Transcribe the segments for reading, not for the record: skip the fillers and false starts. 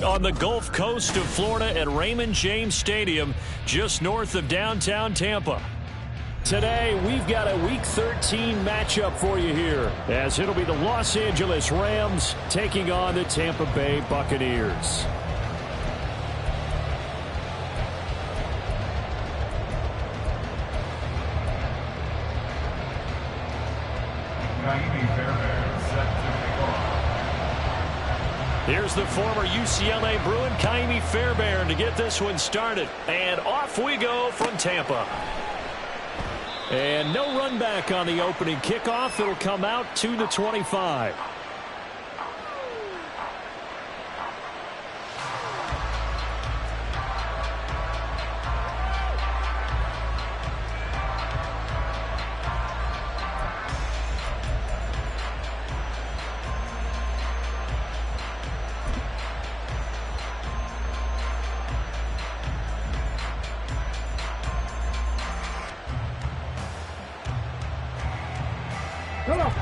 On the Gulf Coast of Florida at Raymond James Stadium, just north of downtown Tampa. Today, we've got a Week 13 matchup for you here, as it'll be the Los Angeles Rams taking on the Tampa Bay Buccaneers. Here's the former UCLA Bruin, Kaimi Fairbairn, to get this one started. And off we go from Tampa. And no run back on the opening kickoff. It'll come out to the 25.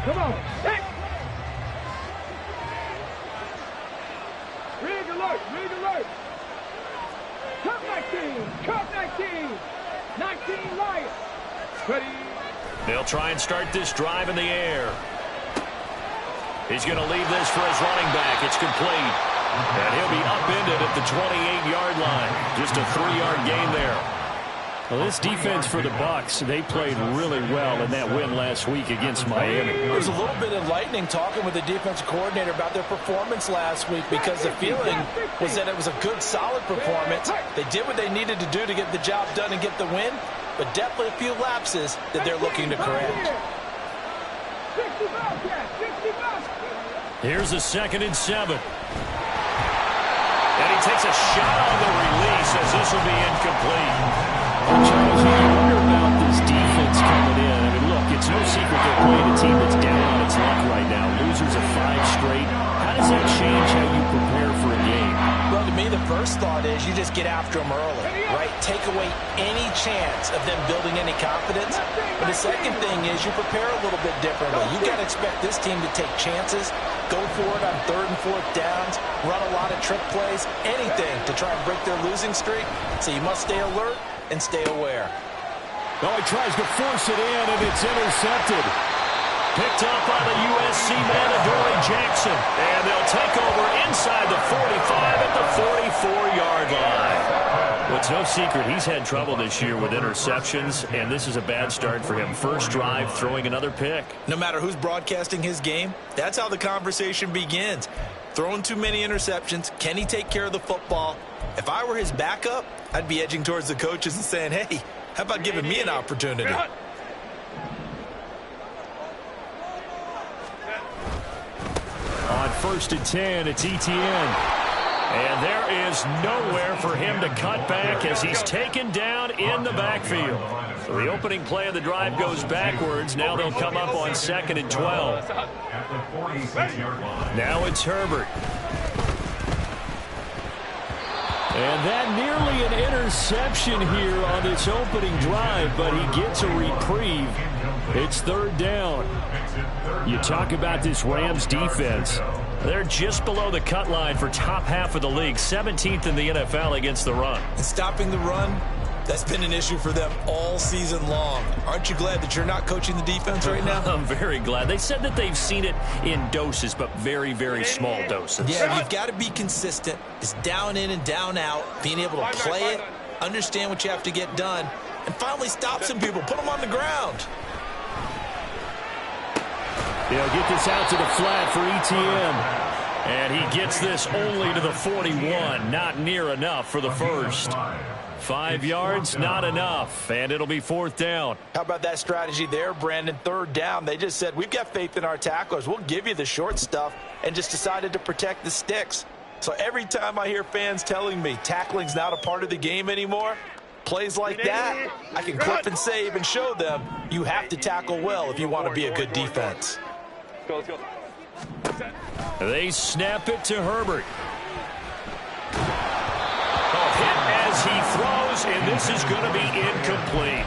Come on. Hey! Rig alert. Cup 19. 19 Lions. Ready. They'll try and start this drive in the air. He's going to leave this for his running back. It's complete. And he'll be upended at the 28-yard line. Just a 3-yard gain there. Well, this defense for the Bucs, they played really well in that win last week against Miami. It was a little bit enlightening talking with the defensive coordinator about their performance last week, because the feeling was that it was a good, solid performance. They did what they needed to do to get the job done and get the win, but definitely a few lapses that they're looking to correct. Here's a 2nd and 7. And he takes a shot on the release as this will be incomplete. Charles, you wonder about this defense coming in. I mean, look, it's no secret they're playing a team that's down on its luck right now. Losers of 5 straight. How does that change how you prepare for a game? Well, to me, the first thought is you just get after them early, right? Take away any chance of them building any confidence. But the second thing is you prepare a little bit differently. You got to expect this team to take chances, go for it on 3rd and 4th downs, run a lot of trick plays, anything to try and break their losing streak. So you must stay alert and stay aware. Oh, he tries to force it in, and it's intercepted. Picked up by the USC man, Adoree Jackson. And they'll take over inside the 45 at the 44-yard line. Well, it's no secret he's had trouble this year with interceptions, and this is a bad start for him. First drive, throwing another pick. No matter who's broadcasting his game, that's how the conversation begins. Throwing too many interceptions, can he take care of the football? If I were his backup, I'd be edging towards the coaches and saying, hey, how about giving me an opportunity? On 1st and 10, it's Etienne. And there is nowhere for him to cut back as he's taken down in the backfield. So the opening play of the drive goes backwards. Now they'll come up on 2nd and 12. Now it's Herbert. And that nearly an interception here on this opening drive, but he gets a reprieve. It's 3rd down. You talk about this Rams defense. They're just below the cut line for top half of the league, 17th in the NFL against the run. And stopping the run, that's been an issue for them all season long. Aren't you glad that you're not coaching the defense right now? I'm very glad. They said that they've seen it in doses, but very, very small doses. Yeah, you've got to be consistent. It's down in and down out, being able to play it, understand what you have to get done, and finally stop some people, put them on the ground. They'll get this out to the flat for Etienne. And he gets this only to the 41. Not near enough for the first. 5 yards, not enough. And it'll be 4th down. How about that strategy there, Brandon? 3rd down. They just said, we've got faith in our tacklers. We'll give you the short stuff, and just decided to protect the sticks. So every time I hear fans telling me tackling's not a part of the game anymore, plays like that, I can clip and save and show them you have to tackle well if you want to be a good defense. Let's go. They snap it to Herbert. Hit as he throws, and this is going to be incomplete.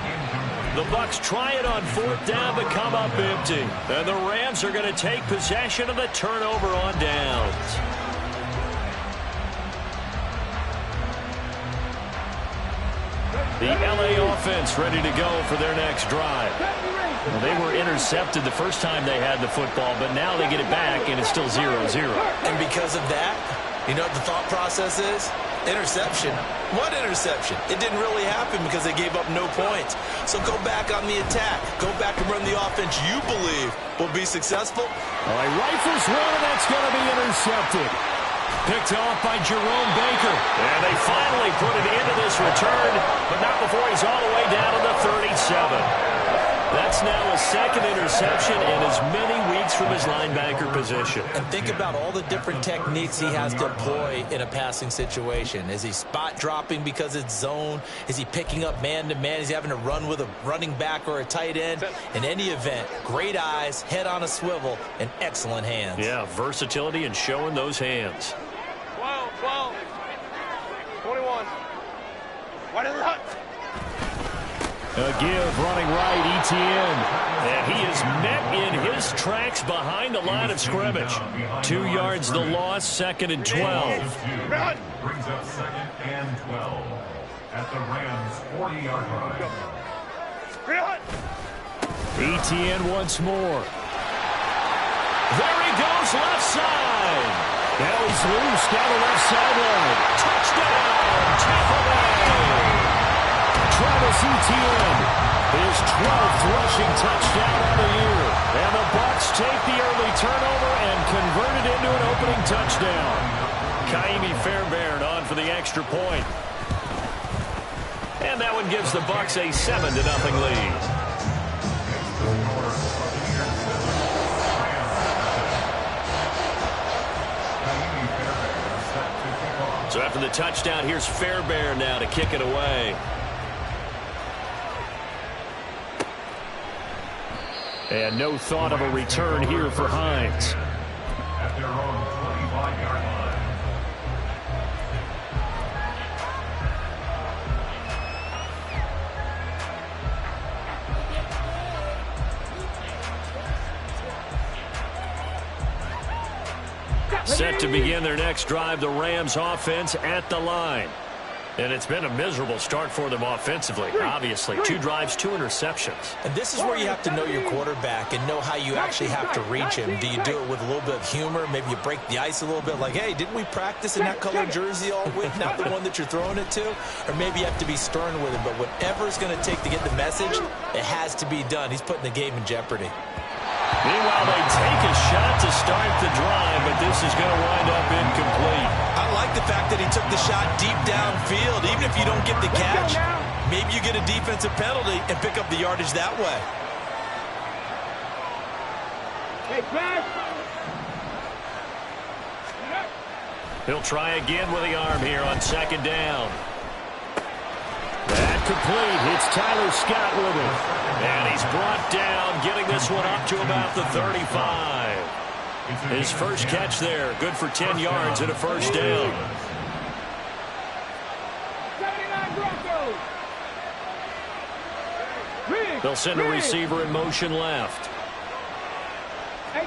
The Bucs try it on 4th down, but come up empty. And the Rams are going to take possession of the turnover on downs. The LA offense ready to go for their next drive. Well, they were intercepted the first time they had the football, but now they get it back, and it's still 0-0. And because of that, you know what the thought process is? Interception. What interception? It didn't really happen because they gave up no points. So go back on the attack. Go back and run the offense you believe will be successful. All right, rifles one, and that's going to be intercepted. Picked off by Jerome Baker. And they finally put it into this return, but not before he's all the way down to the 37. That's now a second interception in as many weeks from his linebacker position. And think about all the different techniques he has to employ in a passing situation. Is he spot dropping because it's zone? Is he picking up man-to-man? Is he having to run with a running back or a tight end? In any event, great eyes, head on a swivel, and excellent hands. Yeah, versatility and showing those hands. 12, 21. What is that? A give running right, Etienne. And he is met in his tracks behind the line of scrimmage. 2 yards the loss, 2nd and 12. Brings up 2nd and 12 at the Rams' 40-yard line. Etienne once more. There he goes, left side. Now he's loose down the left sideline. Touchdown, Tampa Bay. Travis Etienne, his 12th rushing touchdown of the year. And the Bucs take the early turnover and convert it into an opening touchdown. Kaimi Fairbairn on for the extra point. And that one gives the Bucs a 7-0 lead. So after the touchdown, here's Fairbairn now to kick it away. And no thought of a return here for Hines. At their own 25-yard line. Set to begin their next drive, the Rams offense at the line. And it's been a miserable start for them offensively, obviously. 2 drives, 2 interceptions. And this is where you have to know your quarterback and know how you actually have to reach him. Do you do it with a little bit of humor? Maybe you break the ice a little bit like, hey, didn't we practice in that color jersey all week, not the one that you're throwing it to? Or maybe you have to be stern with him. But whatever it's going to take to get the message, it has to be done. He's putting the game in jeopardy. Meanwhile, they take a shot to start the drive, but this is going to wind up incomplete. I like the fact that he took the shot deep downfield. Even if you don't get the catch, maybe you get a defensive penalty and pick up the yardage that way. Hey, Flash. He'll try again with the arm here on 2nd down. That complete. It's Tyler Scott with it. And he's brought down, getting this one up to about the 35. His first catch there, good for 10 yards and a first down. 79 Broncos. They'll send a receiver in motion left. 18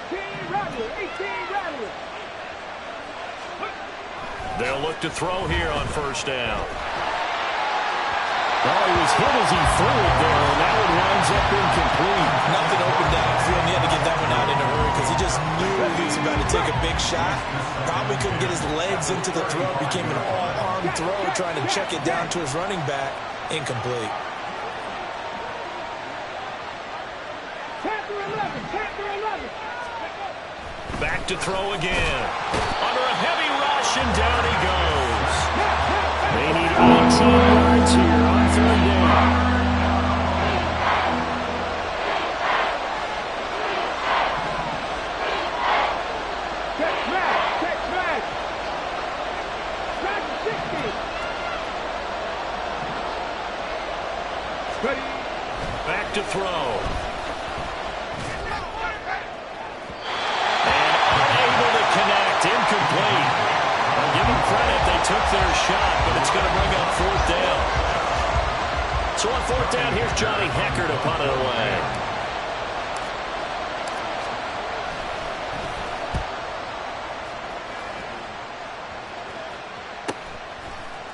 Rattler. 18 Rattler. They'll look to throw here on first down. Oh, he was hit as he threw it there, and that one winds up incomplete. Nothing open downfield, and he had to get that one out in a hurry because he just knew he was about to take a big shot. Probably couldn't get his legs into the throw. It became an all-arm throw, trying to check it down to his running back. Incomplete. Panther 11. Panther 11. Back to throw again. Under a heavy rush, and down he goes. They need 18 yards here on 3rd down. Check smash. Check smash. Smash 60. Ready. Back to throw. Incomplete. I'll give them credit. They took their shot, but it's going to bring up 4th down. So on 4th down, here's Johnny Hecker to punt it away.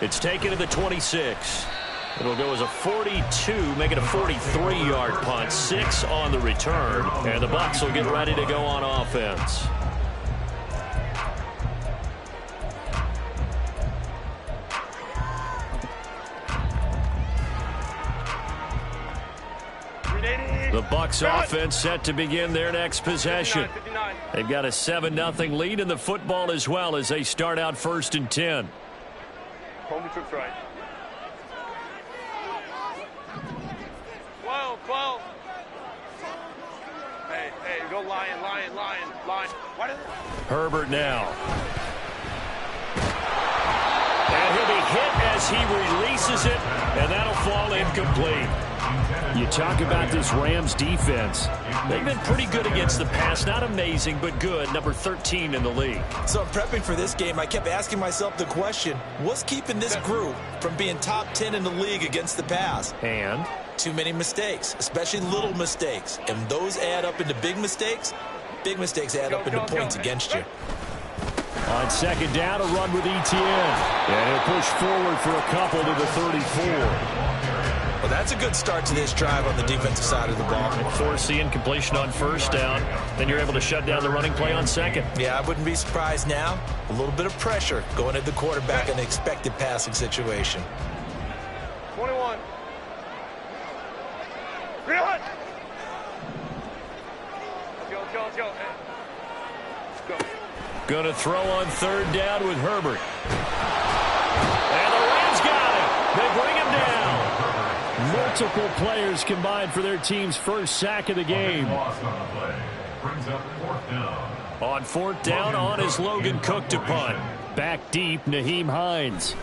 It's taken to the 26. It'll go as a 42, make it a 43-yard punt. 6 on the return. And the Bucs will get ready to go on offense. The Bucs offense set to begin their next possession. They've got a 7-0 lead in the football as well as they start out 1st and 10. Hold the trips right. 12. Hey, go lion. Herbert now. And he'll be hit as he releases it, and that'll fall incomplete. You talk about this Rams defense. They've been pretty good against the pass. Not amazing, but good. Number 13 in the league. So prepping for this game, I kept asking myself the question, what's keeping this group from being top 10 in the league against the pass? And? Too many mistakes, especially little mistakes. And those add up into big mistakes. Big mistakes add up into points against you. On 2nd down, a run with Etienne. And he'll push forward for a couple to the 34. Well, that's a good start to this drive on the defensive side of the ball. Force the incompletion on 1st down. Then you're able to shut down the running play on 2nd. Yeah, I wouldn't be surprised now. A little bit of pressure going at the quarterback in an expected passing situation. 21. Let's go. Let's go. Going to throw on 3rd down with Herbert. And the Rams got him. They bring him down. Multiple players combined for their team's first sack of the game. On 4th down, on is Logan Cook to punt. Back deep, Nyheim Hines.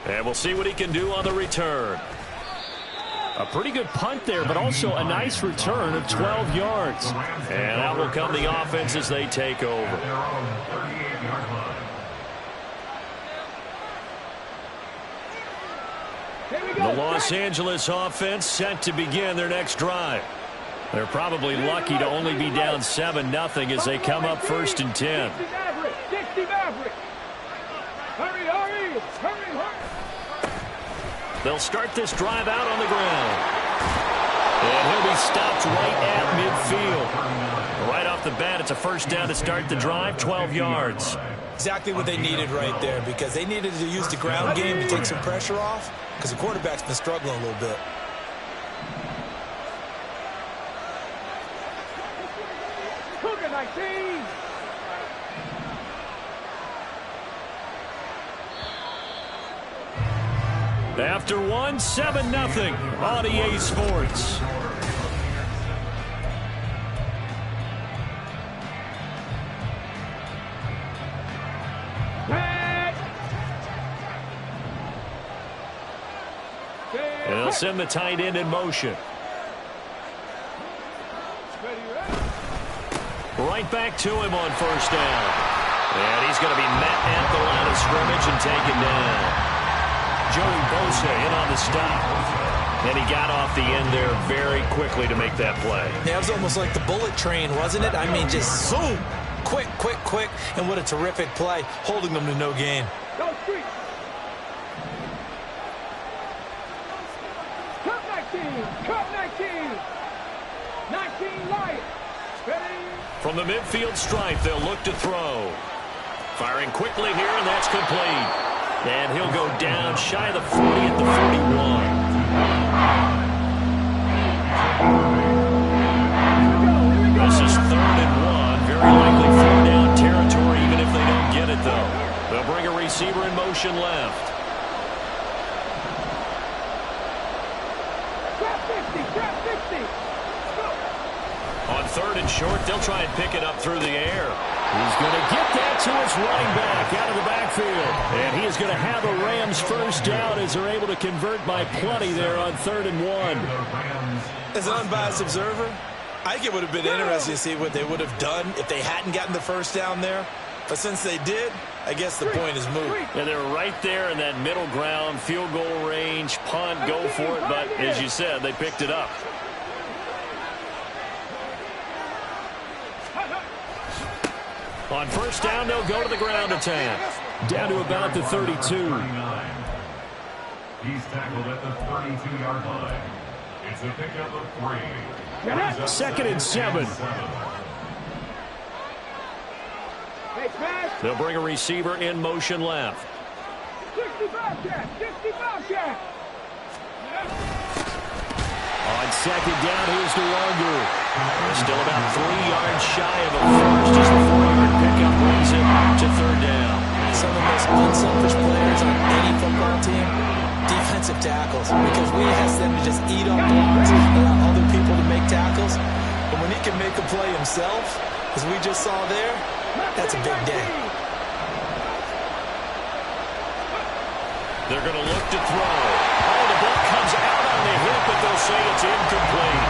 And we'll see what he can do on the return. A pretty good punt there, but also a nice return of 12 yards. And out will come the offense as they take over. The Los Angeles offense set to begin their next drive. They're probably lucky to only be down 7-0 as they come up 1st and 10. They'll start this drive out on the ground. And he'll be stopped right at midfield. Right off the bat, it's a 1st down to start the drive, 12 yards. Exactly what they needed right there, because they needed to use the ground game to take some pressure off, because the quarterback's been struggling a little bit. After 7-0 on EA Sports. And they'll send the tight end in motion. Right back to him on 1st down. And he's going to be met at the line of scrimmage and taken down. Joey Bosa in on the stop. And he got off the end there very quickly to make that play. Yeah, it was almost like the bullet train, wasn't it? I mean, just zoom. Quick. And what a terrific play, holding them to no gain. Go street. Cut 19. 19 Lions. Ready? From the midfield stripe, they'll look to throw. Firing quickly here, and that's complete. And he'll go down shy of the 40 at the 41. This is 3rd and 1. Very likely 4-down territory, even if they don't get it, though. They'll bring a receiver in motion left. Trap 50. On 3rd and short, they'll try and pick it up through the air. He's going to get that to his running back out of the backfield. And he is going to have a Rams 1st down as they're able to convert by plenty there on 3rd and 1. As an unbiased observer, I think it would have been interesting to see what they would have done if they hadn't gotten the 1st down there. But since they did, I guess the point is moot. Yeah, they're right there in that middle ground, field goal range, punt, go for it. But as you said, they picked it up. On first down, they'll go to the ground attack. Down to about the 32. He's tackled at the 32-yard line. It's a pickup of 3. Second and 7. They'll bring a receiver in motion left. 65 check. 65 check. On second down, here's DeLonger. They're still about 3 yards shy of a first as the 4-yard pickup brings him to third down. Some of the most unselfish players on any football team, defensive tackles, because we ask them to just eat up blocks, allow other people to make tackles. But when he can make a play himself, as we just saw there, that's a big day. They're going to look to throw. Oh, the ball comes out on the hip, but they'll say it's incomplete.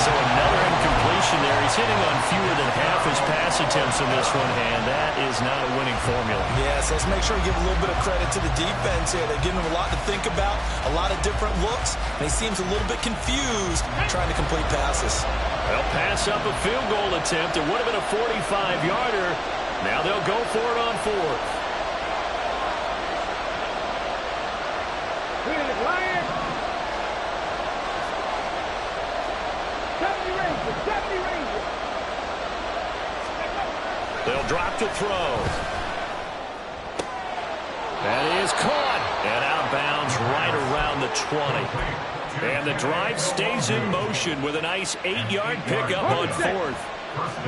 So another incompletion there. He's hitting on fewer than half his pass attempts in this one, and that is not a winning formula. Yes, let's make sure we give a little bit of credit to the defense here. They're giving him a lot to think about, a lot of different looks, and he seems a little bit confused trying to complete passes. They'll pass up a field goal attempt. It would have been a 45-yarder. Now they'll go for it on fourth. Lions. 70 Rangers. 70 Rangers. They'll drop to throw. That is caught and out of bounds right around the 20. And the drive stays in motion with a nice 8-yard pickup on fourth.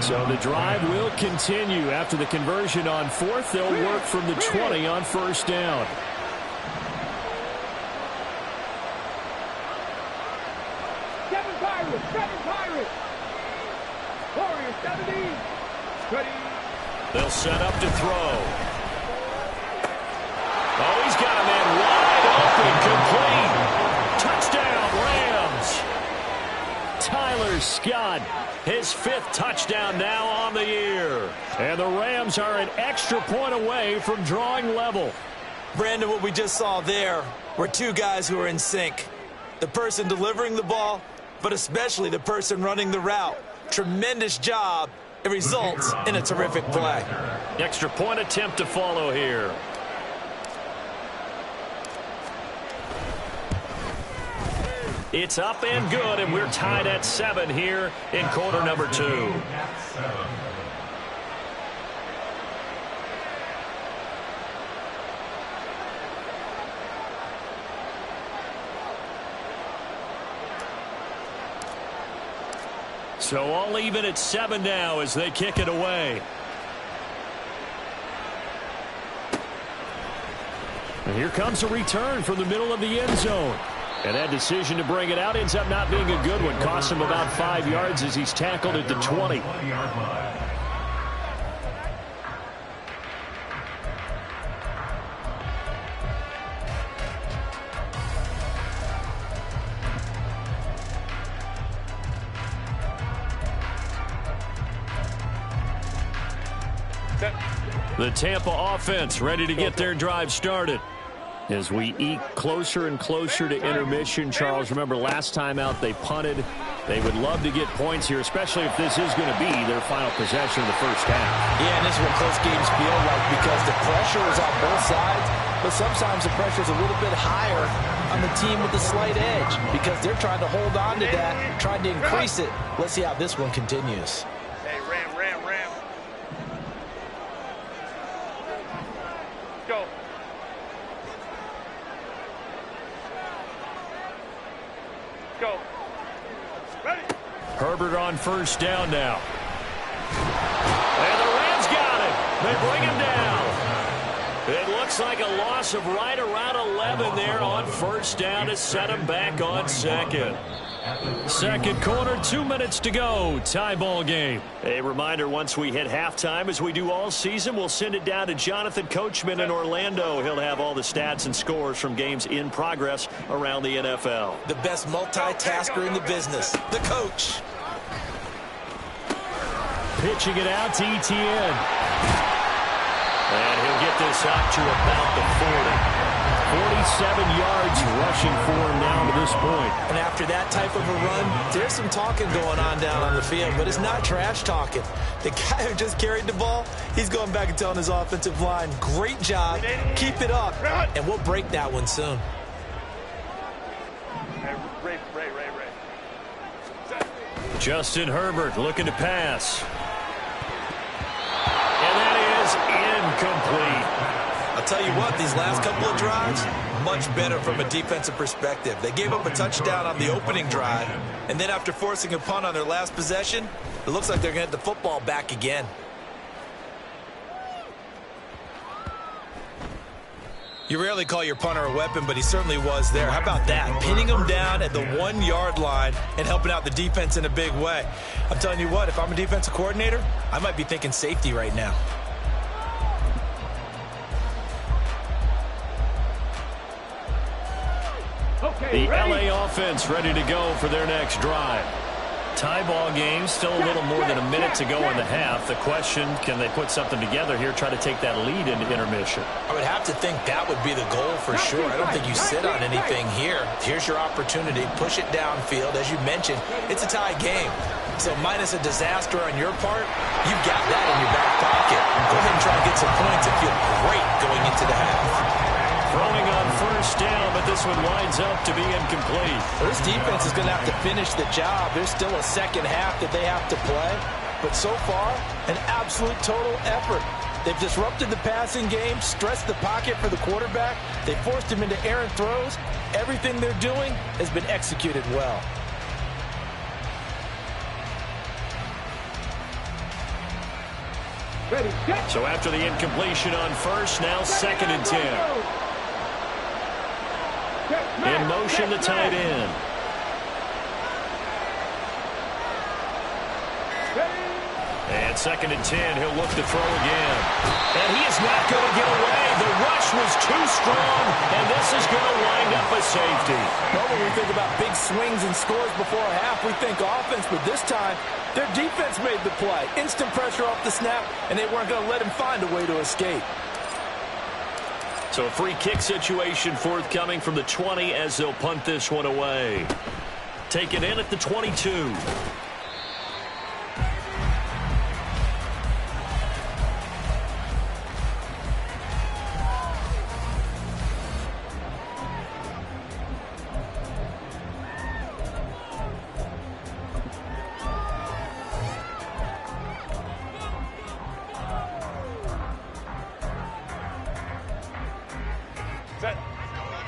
So the drive will continue. After the conversion on fourth, they'll work from the 20 on first down. Seven Pirates. Warriors 70. Ready. They'll set up to throw. Oh, he's got a man wide open, complete. Touchdown, Rams. Tyler Scott, his 5th touchdown now on the year. And the Rams are an extra point away from drawing level. Brandon, what we just saw there were two guys who are in sync. The person delivering the ball, but especially the person running the route. Tremendous job. It results in a terrific play. Extra point attempt to follow here. It's up and good, and we're tied at 7 here in quarter number 2. So all even at 7 now as they kick it away. And here comes a return from the middle of the end zone. And that decision to bring it out ends up not being a good one. Costs him about 5 yards as he's tackled at the 20. The Tampa offense ready to get their drive started. As we eke closer and closer to intermission, Charles, remember last time out they punted. They would love to get points here, especially if this is going to be their final possession of the first half. Yeah, and this is what close games feel like because the pressure is on both sides, but sometimes the pressure is a little bit higher on the team with the slight edge because they're trying to hold on to that, trying to increase it. Let's see how this one continues. Hey, Ram. Go. Go. Ready. Herbert on first down now. And the Rams got him. They bring him down. It looks like a loss of right around 11 there on first down to set him back on second. Second quarter, 2 minutes to go. Tie ball game. A reminder, once we hit halftime, as we do all season, we'll send it down to Jonathan Coachman in Orlando. He'll have all the stats and scores from games in progress around the NFL. The best multitasker in the business, the coach. Pitching it out to Etienne. And he'll get this out to about the 40. 7 yards rushing for him now to this point. And after that type of a run, there's some talking going on down on the field, but it's not trash talking. The guy who just carried the ball, he's going back and telling his offensive line, great job, keep it up, and we'll break that one soon. Ray. Justin Herbert looking to pass. And that is incomplete. I'll tell you what, these last couple of drives, much better from a defensive perspective. They gave up a touchdown on the opening drive, and then after forcing a punt on their last possession, it looks like they're going to get the football back again. You rarely call your punter a weapon, but he certainly was there. How about that? Pinning him down at the 1-yard line and helping out the defense in a big way. I'm telling you what, if I'm a defensive coordinator, I might be thinking safety right now. The LA offense ready to go for their next drive. Tie ball game, still a little more than a minute to go in the half. The question, can they put something together here, try to take that lead into intermission? I would have to think that would be the goal for sure. I don't think you sit on anything here. Here's your opportunity. Push it downfield. As you mentioned, it's a tie game. So minus a disaster on your part, you've got that in your back pocket. Go ahead and try to get some points and feel great going into the half. Throwing on first down, but this one winds up to be incomplete. Well, this defense is going to have to finish the job. There's still a second half that they have to play. But so far, an absolute total effort. They've disrupted the passing game, stressed the pocket for the quarterback. They forced him into errant throws. Everything they're doing has been executed well. Ready, set. So after the incompletion on first, now 2nd and 10. In motion, the tight end. And 2nd and 10, he'll look to throw again. And he is not going to get away. The rush was too strong, and this is going to wind up a safety. Well, when we think about big swings and scores before a half, we think offense, but this time, their defense made the play. Instant pressure off the snap, and they weren't going to let him find a way to escape. So a free kick situation forthcoming from the 20 as they'll punt this one away. Taken in at the 22.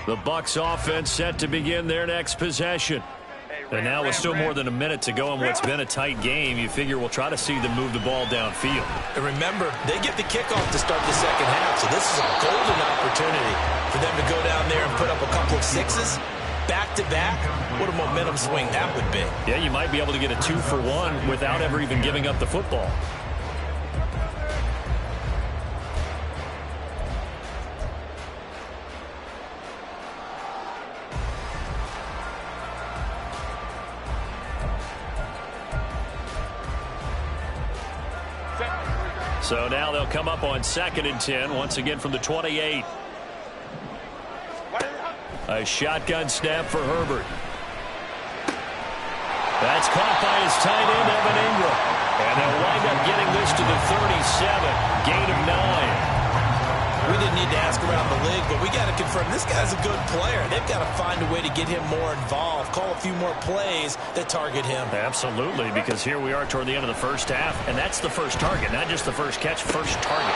The Bucs offense set to begin their next possession. And now with still more than a minute to go in what's been a tight game, you figure we'll try to see them move the ball downfield. And remember, they get the kickoff to start the second half, so this is a golden opportunity for them to go down there and put up a couple of sixes. Back-to-back, what a momentum swing that would be. Yeah, you might be able to get a 2-for-1 without ever even giving up the football. So now they'll come up on 2nd and 10, once again from the 28. A shotgun snap for Herbert. That's caught by his tight end, Evan Ingram. And they'll wind up getting this to the 37, gain of 9. We didn't need to ask around the league, but we got to confirm this guy's a good player. They've got to find a way to get him more involved, call a few more plays that target him. Absolutely, because here we are toward the end of the first half, and that's the first target, not just the first catch, first target.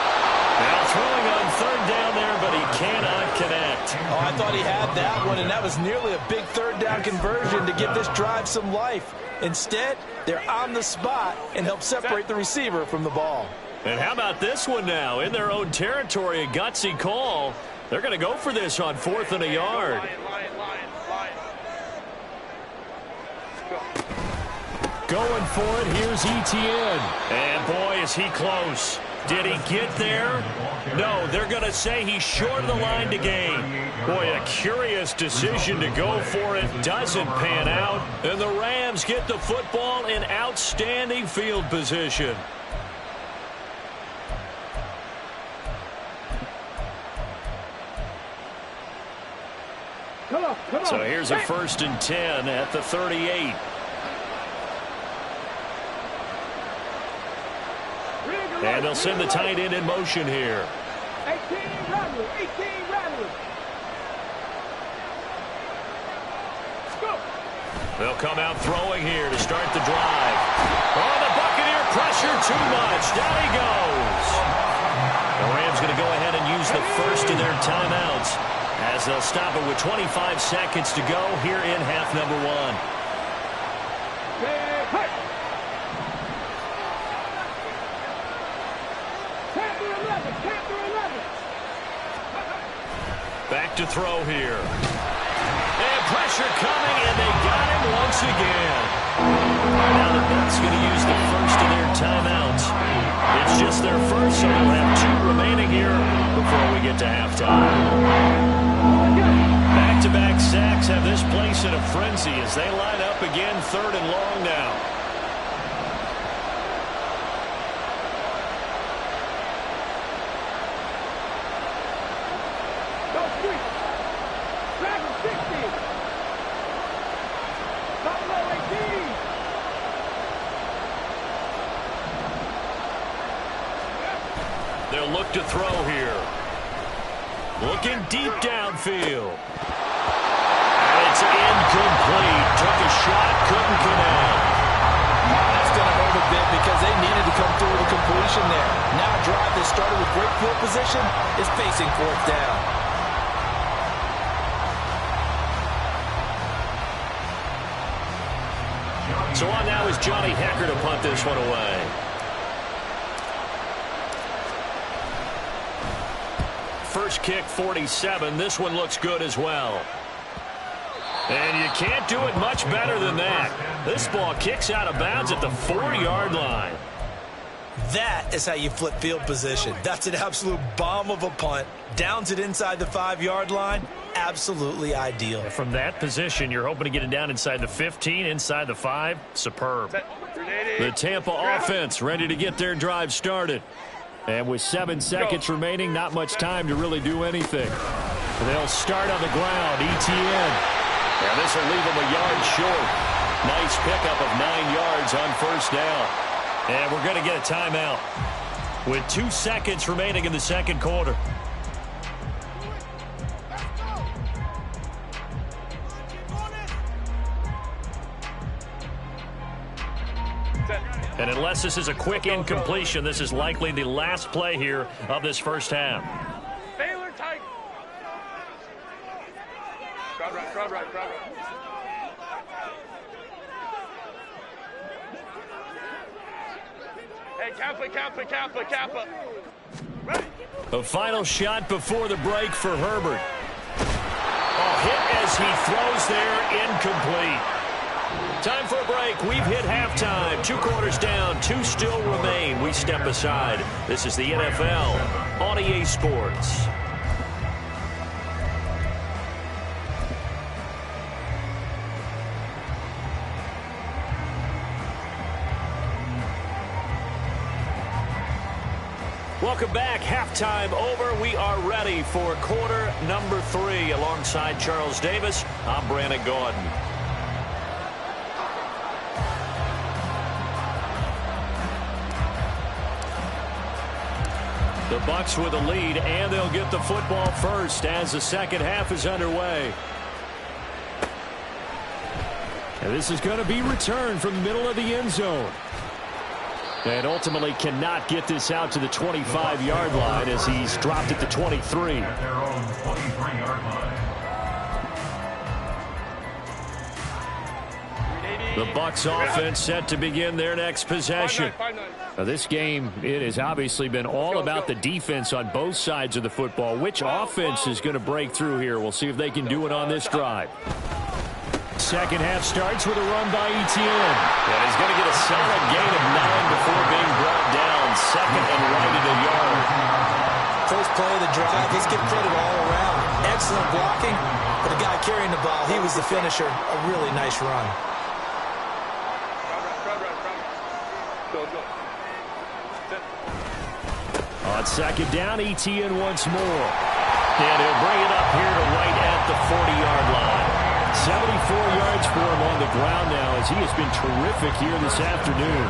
Now throwing on 3rd down there, but he cannot connect. Oh, I thought he had that one, and that was nearly a big 3rd down conversion to give this drive some life. Instead, they're on the spot and help separate the receiver from the ball. And how about this one now? In their own territory, a gutsy call. They're going to go for this on 4th and a yard. Going for it, here's Etienne. And boy, is he close. Did he get there? No, they're going to say he's short of the line to gain. Boy, a curious decision to go for it. Doesn't pan out. And the Rams get the football in outstanding field position. Come on, come on. So here's a 1st and 10 at the 38. And they'll send the tight end in motion here. 18 Rattler, 18 Rattler. Go. They'll come out throwing here to start the drive. Oh, the Buccaneer pressure too much. Down he goes. The Rams going to go ahead and use the first of their timeouts as they'll stop it with 25 seconds to go here in half number 1. Back to throw here. And pressure coming, and they got him once again. Now the Bucs going to use the first of their timeouts. It's just their first, so they'll have 2 remaining here before we get to halftime. Back-to-back sacks have this place in a frenzy as they line up again, 3rd and long now. They'll look to throw here. Looking deep downfield. And it's incomplete. Took a shot, couldn't connect. That's going to hurt a bit because they needed to come through with a completion there. Now a drive that started with great field position is facing 4th down. So on now is Johnny Hecker to punt this one away. First kick, 47. This one looks good as well. And you can't do it much better than that. This ball kicks out of bounds at the 4-yard line. That is how you flip field position. That's an absolute bomb of a punt. Downs it inside the 5-yard line. Absolutely ideal. From that position, you're hoping to get it down inside the 15, inside the 5. Superb. The Tampa offense ready to get their drive started. And with 7 seconds remaining, not much time to really do anything. They'll start on the ground. ETN. And this will leave them a yard short. Nice pickup of 9 yards on 1st down. And we're going to get a timeout with 2 seconds remaining in the 2nd quarter. And unless this is a quick incompletion, this is likely the last play here of this 1st half. Baylor tight. Crowd right, crowd right, crowd right. Hey, Kappa. Ready? A final shot before the break for Herbert. Oh, hit as he throws there, incomplete. Time for a break. We've hit halftime. 2 quarters down. 2 still remain. We step aside. This is the NFL on EA Sports. Welcome back. Halftime over. We are ready for quarter number 3. Alongside Charles Davis, I'm Brandon Gordon. The Bucs with a lead, and they'll get the football first as the 2nd half is underway. And this is going to be returned from the middle of the end zone. And ultimately cannot get this out to the 25-yard line as he's dropped at the 23. At their own 23-yard line. The Bucs offense set to begin their next possession. Now, this game, it has obviously been all about the defense on both sides of the football. Which offense is going to break through here? We'll see if they can do it on this drive. 2nd half starts with a run by ETN. And he's going to get a solid gain of 9 before being brought down. 2nd and right at a yard. First play of the drive. Let's give credit all around. Excellent blocking. But the guy carrying the ball, he was the finisher. A really nice run. On 2nd down, ETN once more. And he'll bring it up here to right at the 40-yard line. 74 yards for him on the ground now, as he has been terrific here this afternoon.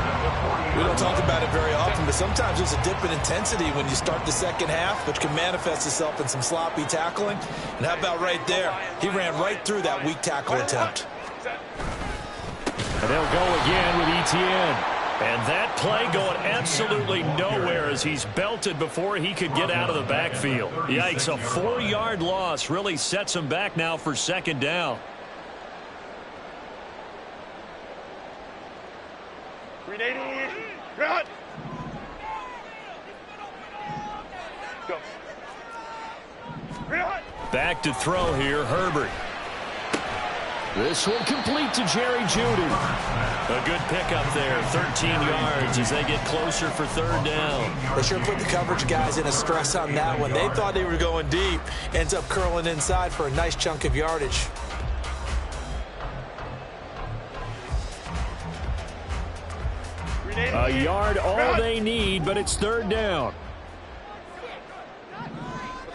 We don't talk about it very often, but sometimes there's a dip in intensity when you start the second half, which can manifest itself in some sloppy tackling. And how about right there? He ran right through that weak tackle attempt. And they'll go again with Etienne. And that play going absolutely nowhere as he's belted before he could get out of the backfield. Yikes, a 4-yard loss really sets him back now for second down. Run! Go. Run! Back to throw here, Herbert. This one complete to Jerry Jeudy. A good pickup there, 13 yards as they get closer for third down. They sure put the coverage guys in a stress on that one. They thought they were going deep. Ends up curling inside for a nice chunk of yardage. A yard all they need, but it's third down.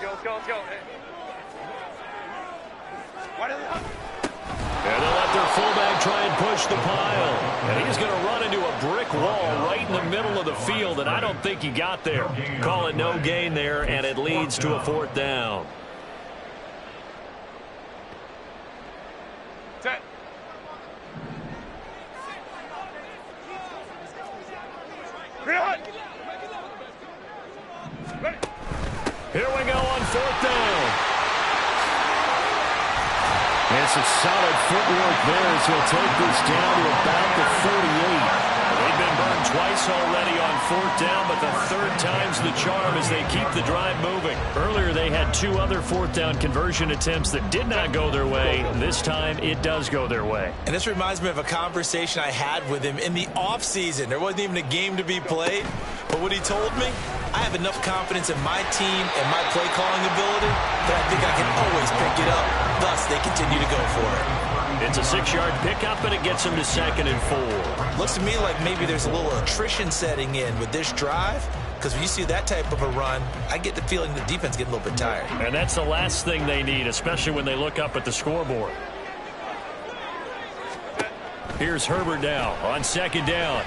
Let's go. And they'll let their fullback try and push the pile. And he's going to run into a brick wall right in the middle of the field, and I don't think he got there. Call it no gain there, and it leads to a fourth down. Set. Run! Ready. Here we go on fourth down. And some solid footwork there as he'll take this down to about the 48. They've been burned twice already on fourth down, but the third time's the charm as they keep the drive moving. Earlier they had 2 other fourth down conversion attempts that did not go their way. This time it does go their way. And this reminds me of a conversation I had with him in the offseason. There wasn't even a game to be played, but what he told me, I have enough confidence in my team and my play calling ability that I think I can always pick it up. Thus, they continue to go for it. It's a 6-yard pickup, and it gets them to 2nd and 4. Looks to me like maybe there's a little attrition setting in with this drive, because when you see that type of a run, I get the feeling the defense getting a little bit tired. And that's the last thing they need, especially when they look up at the scoreboard. Here's Herbert now on 2nd down.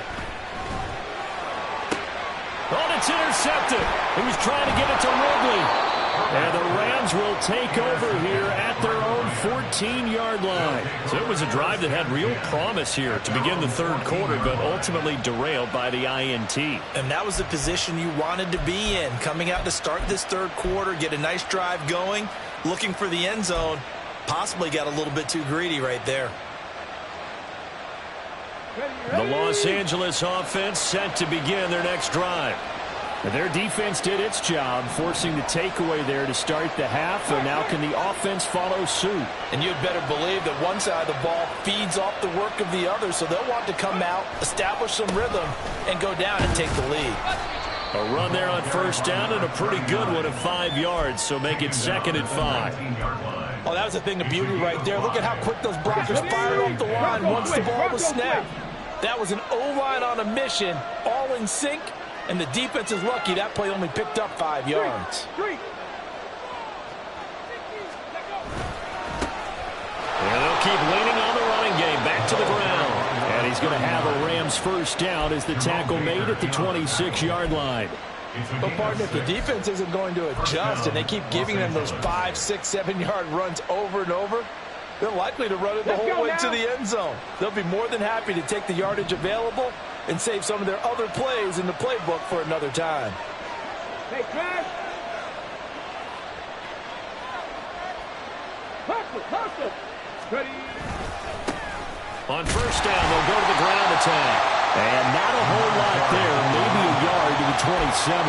Oh, it's intercepted. He was trying to get it to Ridley. And the Rams will take over here at their own 14-yard line. So it was a drive that had real promise here to begin the third quarter, but ultimately derailed by the INT. And that was the position you wanted to be in, coming out to start this third quarter, get a nice drive going, looking for the end zone. Possibly got a little bit too greedy right there. The Los Angeles offense set to begin their next drive. Their defense did its job, forcing the takeaway there to start the half, and now can the offense follow suit? And you'd better believe that one side of the ball feeds off the work of the other, so they'll want to come out, establish some rhythm, and go down and take the lead. A run there on first down, and a pretty good one of 5 yards, so make it 2nd and 5. Oh, that was a thing of beauty right there. Look at how quick those blockers fired off the line once the ball was snapped. That was an O-line on a mission, all in sync. And the defense is lucky that play only picked up 5 yards. And they'll keep leaning on the running game. Back to the ground. And he's going to have a Rams first down as the tackle made at the 26-yard line. But, partner, if the defense isn't going to adjust and they keep giving them those 5, 6, 7-yard runs over and over, they're likely to run it the whole way to the end zone. They'll be more than happy to take the yardage available and save some of their other plays in the playbook for another time. Hey, Crash. Hustle. Ready. On first down, they'll go to the ground attack. And not a whole lot there, maybe a yard to the 27.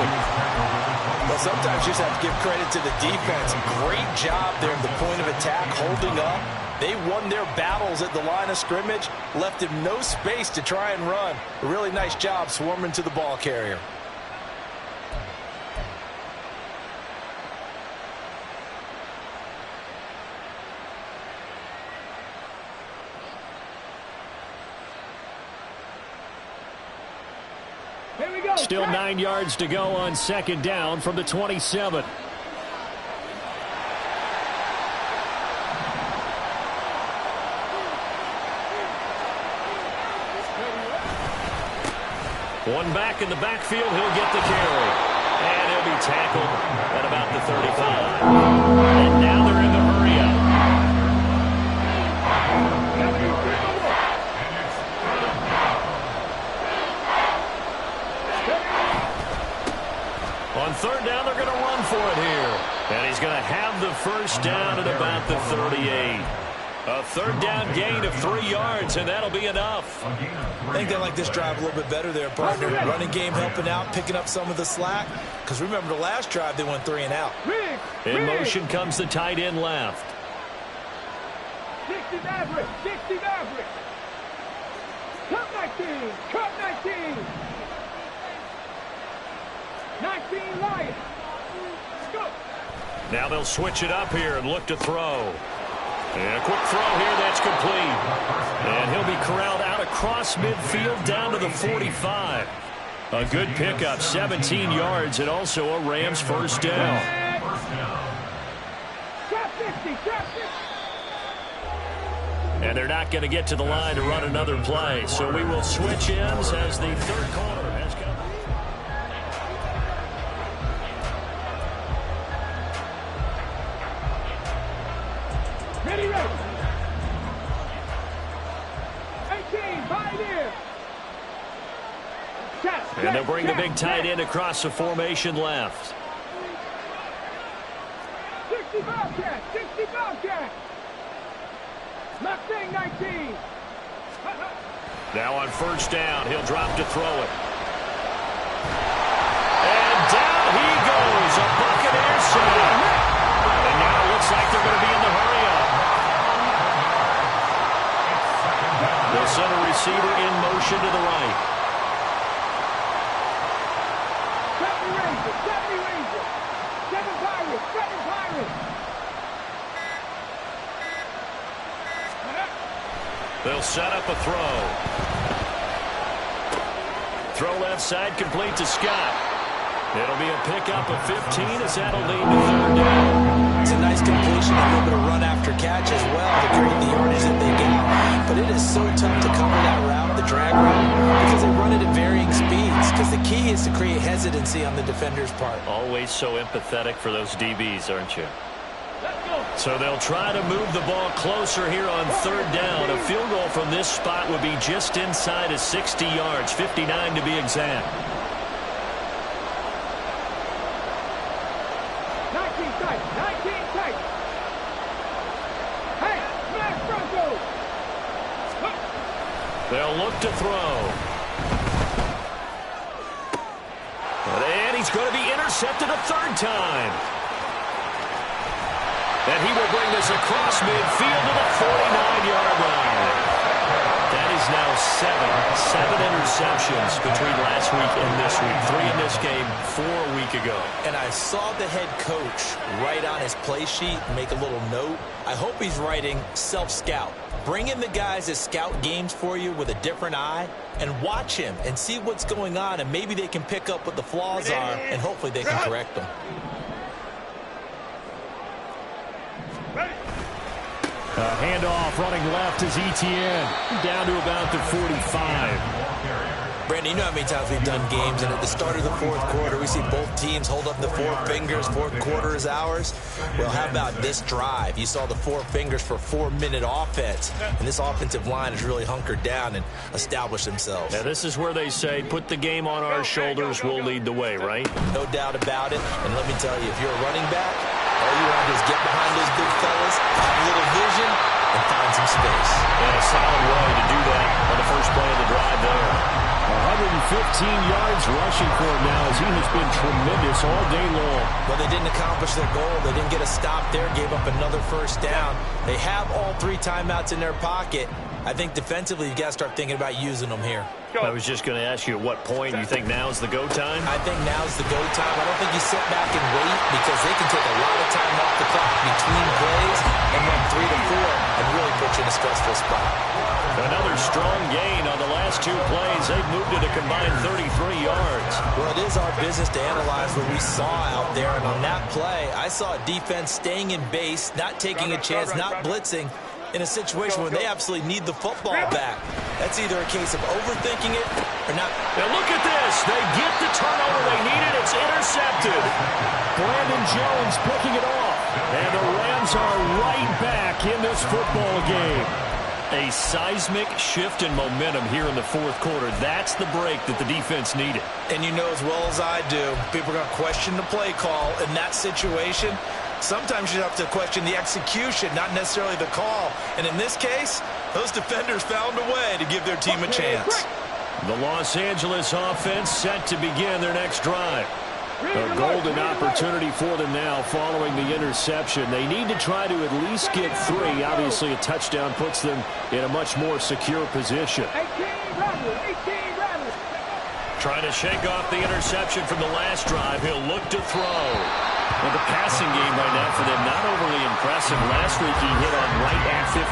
Well, sometimes you just have to give credit to the defense. Great job there at the point of attack, holding up. They won their battles at the line of scrimmage, left him no space to try and run. A really nice job swarming to the ball carrier. Here we go. Still 9 yards to go on 2nd down from the 27. One back in the backfield. He'll get the carry. And he'll be tackled at about the 35. And now they're in the hurry-up. On third down, they're going to run for it here. And he's going to have the first down at about the 38. A third down gain of 3 yards, and that'll be enough. I think they like this drive a little bit better there, partner. Running game helping out, picking up some of the slack. Because remember, the last drive, they went 3 and out. In motion comes the tight end left. 60 Maverick, 60 Maverick. Cut 19, cut 19. 19 Lions. Go. Now they'll switch it up here and look to throw. And a quick throw here, that's complete. And he'll be corralled out across midfield down to the 45. A good pickup, 17 yards, and also a Rams first down. And they're not going to get to the line to run another play. So we will switch ends as the third quarter has come. Ready, ready. 18, pioneer. And they'll bring the big tight end across the formation left. 60 Bobcat, 60 Bobcat. Mustang 19. Now on first down, he'll drop to throw it. And down he goes, a Buccaneer sack. And now it looks like they're going to be in the hurry-up. They'll send a receiver in motion to the right. 70 Rangers, 70 Rangers. 7 Pirates, 7 Pirates. They'll set up a throw. Throw left side, complete to Scott. It'll be a pickup of 15 as that'll lead to third down. It's a nice completion, a little bit of run after catch as well to create the yardage that they got. But it is so tough to cover that route, the drag route, because they run it at varying speeds. Because the key is to create hesitancy on the defender's part. Always so empathetic for those DBs, aren't you? So they'll try to move the ball closer here on third down. A field goal from this spot would be just inside of 60 yards, 59 to be exact. 19 tight, 19 tight. Hey, smash Bronco. They'll look to throw. And he's going to be intercepted a third time. And he will bring this across midfield to the 49-yard line. That is now seven interceptions between last week and this week. 3 in this game, 4 a week ago. And I saw the head coach write on his play sheet, make a little note. I hope he's writing self-scout. Bring in the guys that scout games for you with a different eye and watch him and see what's going on, and maybe they can pick up what the flaws are, and hopefully they can correct them. Handoff running left is Etienne. Down to about the 45. Brandon, you know how many times we've done games, and at the start of the fourth quarter, we see both teams hold up the 4 fingers. Fourth quarter is ours. Well, how about this drive? You saw the 4 fingers for 4-minute offense, and this offensive line has really hunkered down and established themselves. Now, this is where they say, put the game on our shoulders, we'll lead the way, right? No doubt about it. And let me tell you, if you're a running back, all you want to do is get behind those big fellas, have a little vision, and find some space. And a solid way to do that on the first play of the drive there. 115 yards rushing for him now as he has been tremendous all day long. Well, they didn't accomplish their goal. They didn't get a stop there, gave up another first down. They have all 3 timeouts in their pocket. I think defensively, you got to start thinking about using them here. I was just going to ask you at what point you think now's the go time? I think now's the go time. I don't think you sit back and wait because they can take a lot of time off the clock between plays and run 3 to 4 and really put you in a stressful spot. Another strong gain on the last 2 plays. They've moved it a combined 33 yards. Well, it is our business to analyze what we saw out there. And on that play, I saw a defense staying in base, not taking a chance, not blitzing in a situation where they absolutely need the football back. That's either a case of overthinking it or not. Now look at this. They get the turnover they needed. It's intercepted. Brandon Jones picking it off. And the Rams are right back in this football game. A seismic shift in momentum here in the fourth quarter. That's the break that the defense needed. And you know as well as I do, people are going to question the play call in that situation. Sometimes you have to question the execution, not necessarily the call. And in this case, those defenders found a way to give their team a chance. The Los Angeles offense set to begin their next drive. A golden opportunity for them now following the interception. They need to try to at least get 3. Obviously, a touchdown puts them in a much more secure position. 18 runners. Trying to shake off the interception from the last drive. He'll look to throw. Well, the passing game right now for them not overly impressive. Last week he hit on right at 50%.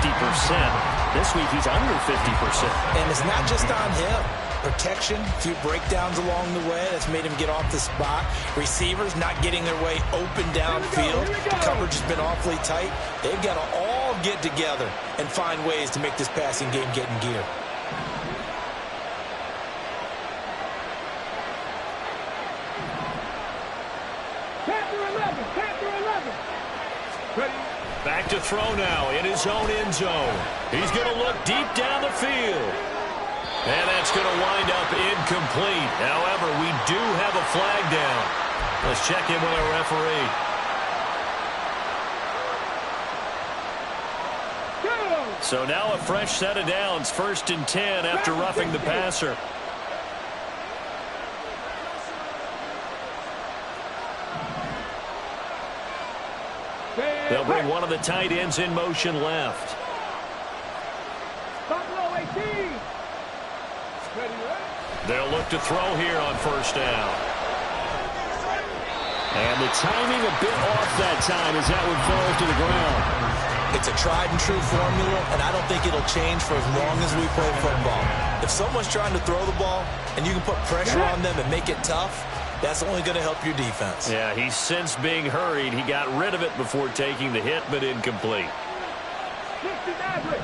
This week he's under 50%. And it's not just on him. Protection, a few breakdowns along the way. That's made him get off the spot. Receivers not getting their way open downfield. The coverage has been awfully tight. They've got to all get together and find ways to make this passing game get in gear. Back to throw now in his own end zone. He's going to look deep down the field. And that's going to wind up incomplete. However, we do have a flag down. Let's check in with our referee. So now a fresh set of downs, 1st and 10 after roughing the passer. They'll bring one of the tight ends in motion left. Buffalo 18. They'll look to throw here on 1st down. And the timing a bit off that time as that one falls to the ground. It's a tried and true formula, and I don't think it'll change for as long as we play football. If someone's trying to throw the ball and you can put pressure on them and make it tough, that's only going to help your defense. Yeah, he's since being hurried. He got rid of it before taking the hit, but incomplete. 60 Maverick.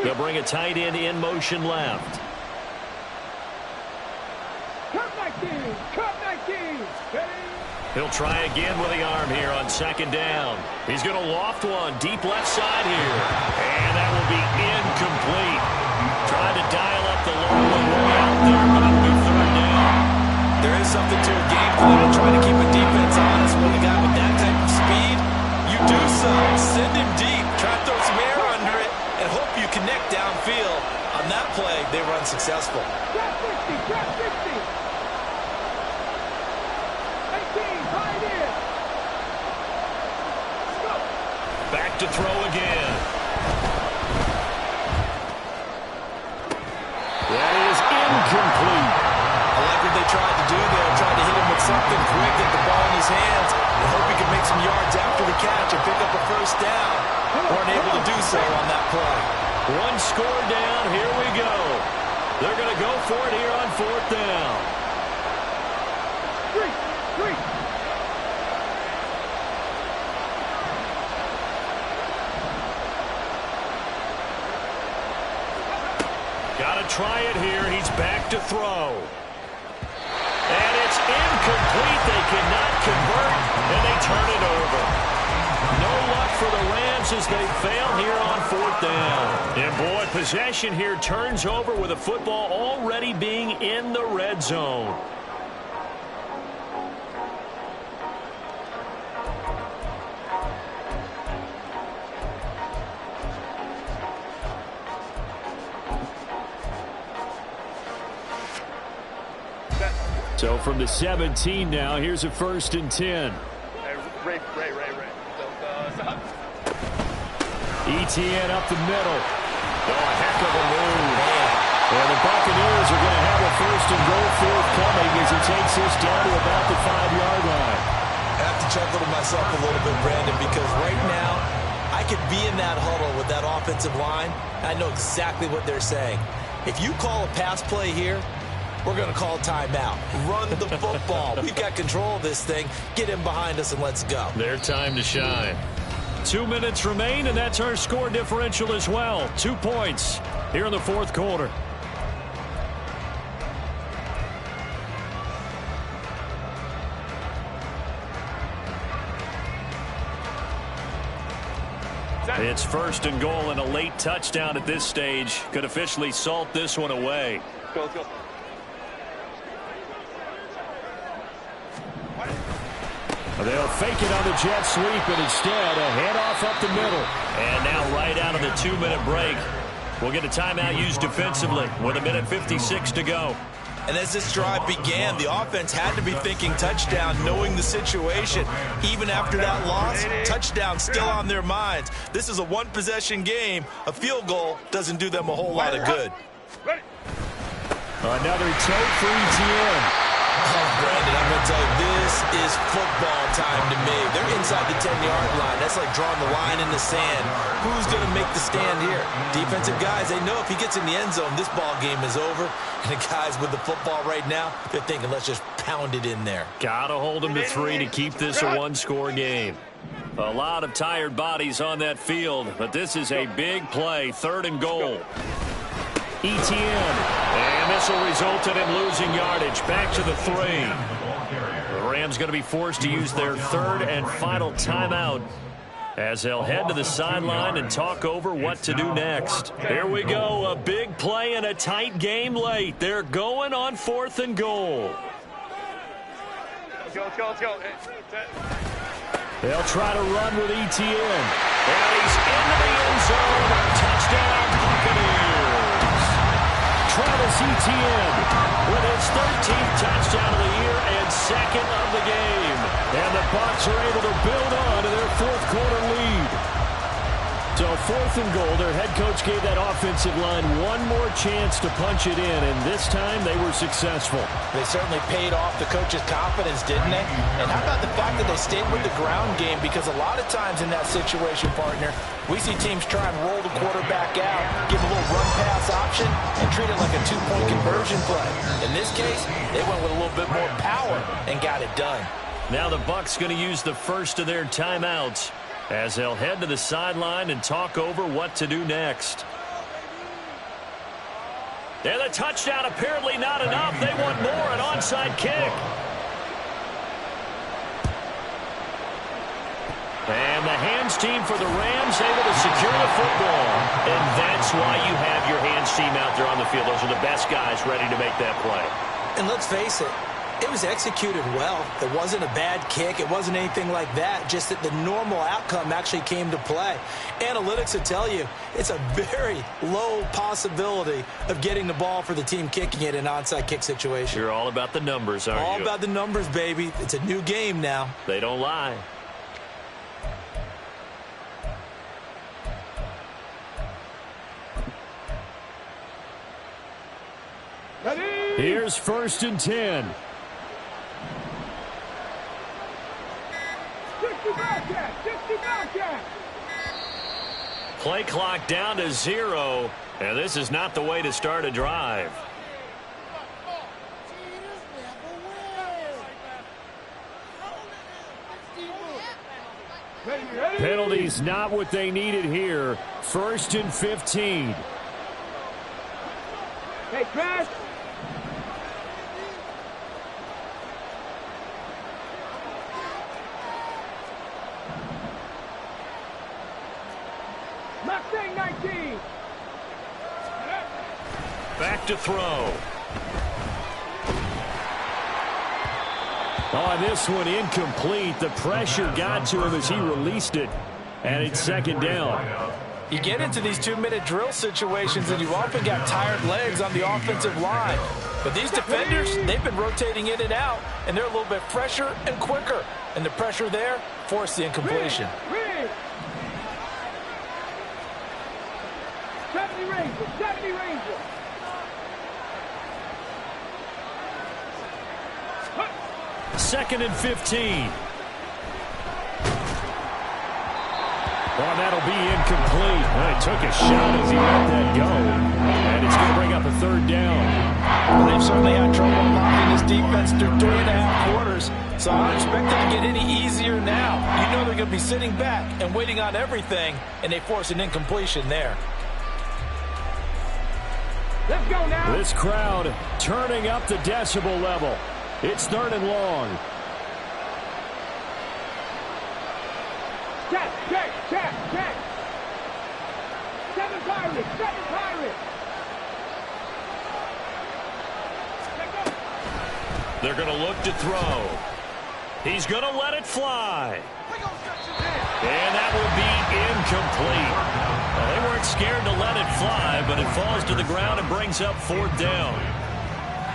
They'll bring a tight end in motion left. Cut 19. He'll try again with the arm here on 2nd down. He's going to loft one deep left side here. And that will be incomplete. Trying to dial up the low and way out there, but it'll be 3rd down. There is something to a game plan and trying to keep a defense honest. When a guy with that type of speed, you do so. Send him deep. Try to throw some air under it and hope you connect downfield. On that play, they were unsuccessful. Drop 60. 18, right in. Go. Back to throw again. That is incomplete. I like what they tried to do there. Tried to hit him with something quick, get the ball in his hands, and hope he can make some yards after the catch and pick up a 1st down. Weren't able to do so on that play. One score down. Here we go. They're going to go for it here on 4th down. 3. Got to try it here. He's back to throw. And it's incomplete. They cannot convert, and they turn it over. No luck for the Rams as they fail here on 4th down. And boy, possession here turns over with the football already being in the red zone. So from the 17 now, here's a 1st and 10. Ray. Stop. ETN up the middle. Oh, a heck of a move. And the Buccaneers are going to have a 1st and goal forthcoming as he takes this down to about the 5-yard line. I have to chuckle to myself a little bit, Brandon, because right now I could be in that huddle with that offensive line. I know exactly what they're saying. If you call a pass play here, we're going to call timeout. Run the football. We've got control of this thing. Get him behind us and let's go. Their time to shine. 2 minutes remain, and that's our score differential as well. 2 points here in the fourth quarter. It's first and goal, and a late touchdown at this stage could officially salt this one away. Let's go. They'll fake it on the jet sweep, and instead a handoff up the middle. And now right out of the 2-minute break, we'll get a timeout used defensively with 1:56 to go. And as this drive began, the offense had to be thinking touchdown, knowing the situation. Even after that loss, touchdown still on their minds. This is a one-possession game. A field goal doesn't do them a whole lot of good. Another tote for ETN. Oh, Brandon, I'm going to tell you, this is football time to me. They're inside the 10-yard line. That's like drawing the line in the sand. Who's going to make the stand here? Defensive guys, they know if he gets in the end zone, this ball game is over. And the guys with the football right now, they're thinking, let's just pound it in there. Got to hold them to 3 to keep this a one-score game. A lot of tired bodies on that field, but this is a big play, 3rd and goal. ETN, and this will result in him losing yardage. Back to the 3. The Rams going to be forced to use their 3rd and final timeout as they'll head to the sideline and talk over what to do next. Here we go, a big play and a tight game late. They're going on 4th and goal. Let's go. They'll try to run with ETN. And he's into the end zone. Touchdown, Buccaneers. Travis Etienne with his 13th touchdown of the year and 2nd of the game. And the Bucs are able to build on to their 4th quarter lead. So 4th and goal, their head coach gave that offensive line one more chance to punch it in, and this time they were successful. They certainly paid off the coach's confidence, didn't they? And how about the fact that they stayed with the ground game? Because a lot of times in that situation, partner, we see teams try and roll the quarterback out, give a little run-pass option, and treat it like a 2-point conversion play. In this case, they went with a little bit more power and got it done. Now the Bucs going to use the first of their timeouts as they'll head to the sideline and talk over what to do next. And the touchdown apparently not enough. They want more, an onside kick. And the hands team for the Rams able to secure the football. And that's why you have your hands team out there on the field. Those are the best guys ready to make that play. And let's face it, it was executed well. It wasn't a bad kick. It wasn't anything like that. Just that the normal outcome actually came to play. Analytics will tell you it's a very low possibility of getting the ball for the team kicking it in an onside kick situation. You're all about the numbers, aren't you? All about the numbers, baby. It's a new game now. They don't lie. Here's 1st and 10. Play clock down to 0, and this is not the way to start a drive. Penalties not what they needed here. 1st and 15. Hey, Crash. Mustang 19. Back to throw. On this one, incomplete. The pressure got to him as he released it, and it's 2nd down. You get into these 2-minute drill situations, and you often got tired legs on the offensive line. But these defenders, they've been rotating in and out, and they're a little bit fresher and quicker. And the pressure there forced the incompletion. 70 Rangers, 70 Rangers. Second and 15. Well, that'll be incomplete. Well, he took a shot as he let that go. And it's going to bring up a 3rd down. Well, they've certainly had trouble blocking this defense through 3.5 quarters. So I don't expect them to get any easier now. You know they're going to be sitting back and waiting on everything, and they force an incompletion there. Let's go now. This crowd turning up the decibel level. It's 3rd and long. Check. 7 Pirates. They're going to look to throw. He's going to let it fly. And that will be incomplete. Well, they weren't scared to let it fly, but it falls to the ground and brings up 4th down.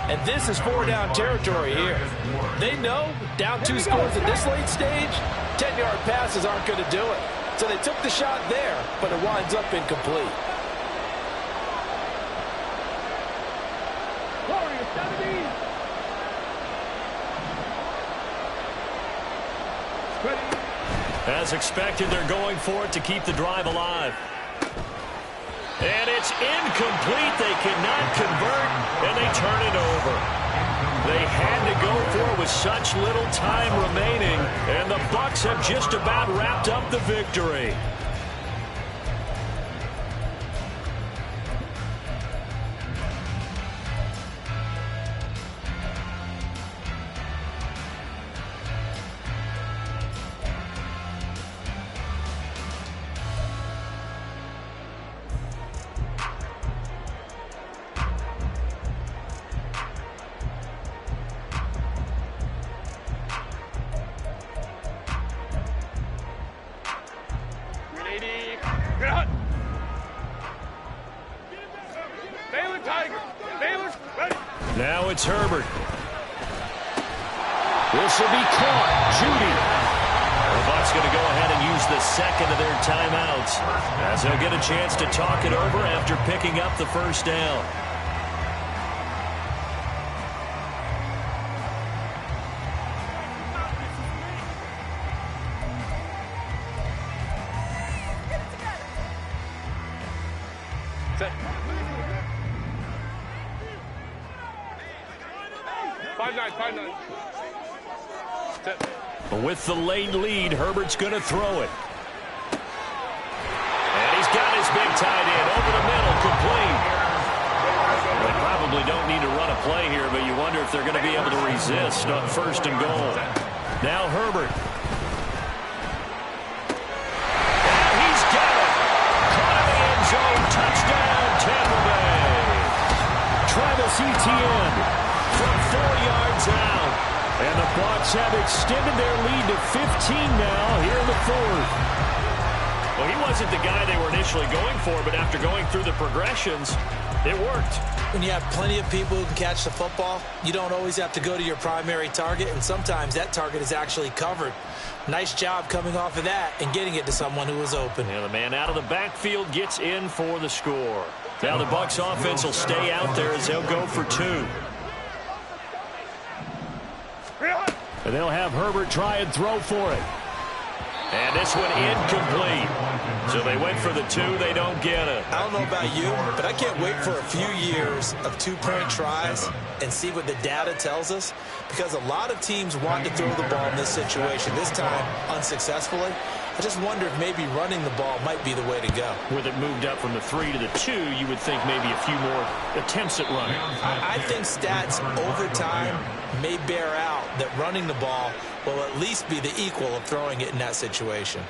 And this is 4-down territory here. They know down 2 scores at this late stage, 10-yard passes aren't going to do it. So they took the shot there, but it winds up incomplete. Warriors 70. As expected, they're going for it to keep the drive alive. And it's incomplete. They cannot convert, and they turn it over. They had to go for it with such little time remaining, and the Bucs have just about wrapped up the victory. Now it's Herbert. This will be caught. Judy. The Bucs going to go ahead and use the second of their timeouts, as they'll get a chance to talk it over after picking up the 1st down. With the late lead, Herbert's going to throw it. And he's got his big tight end over the middle, complete. They probably don't need to run a play here, but you wonder if they're going to be able to resist on 1st and goal. Now Herbert. And he's got it. Caught in the end zone. Touchdown, Tampa Bay. Travis Etienne from 4 yards out. And the Bucs have extended their lead to 15 now here in the 4th. Well, he wasn't the guy they were initially going for, but after going through the progressions, it worked. When you have plenty of people who can catch the football, you don't always have to go to your primary target, and sometimes that target is actually covered. Nice job coming off of that and getting it to someone who was open. And the man out of the backfield gets in for the score. Now the Bucs offense will stay out there as they'll go for 2. And they'll have Herbert try and throw for it. And this one incomplete. So they went for the 2. They don't get it. I don't know about you, but I can't wait for a few years of 2-point tries and see what the data tells us. Because a lot of teams want to throw the ball in this situation. This time, unsuccessfully. I just wonder if maybe running the ball might be the way to go. With it moved up from the 3 to the 2, you would think maybe a few more attempts at running. I think stats over time may bear out that running the ball will at least be the equal of throwing it in that situation.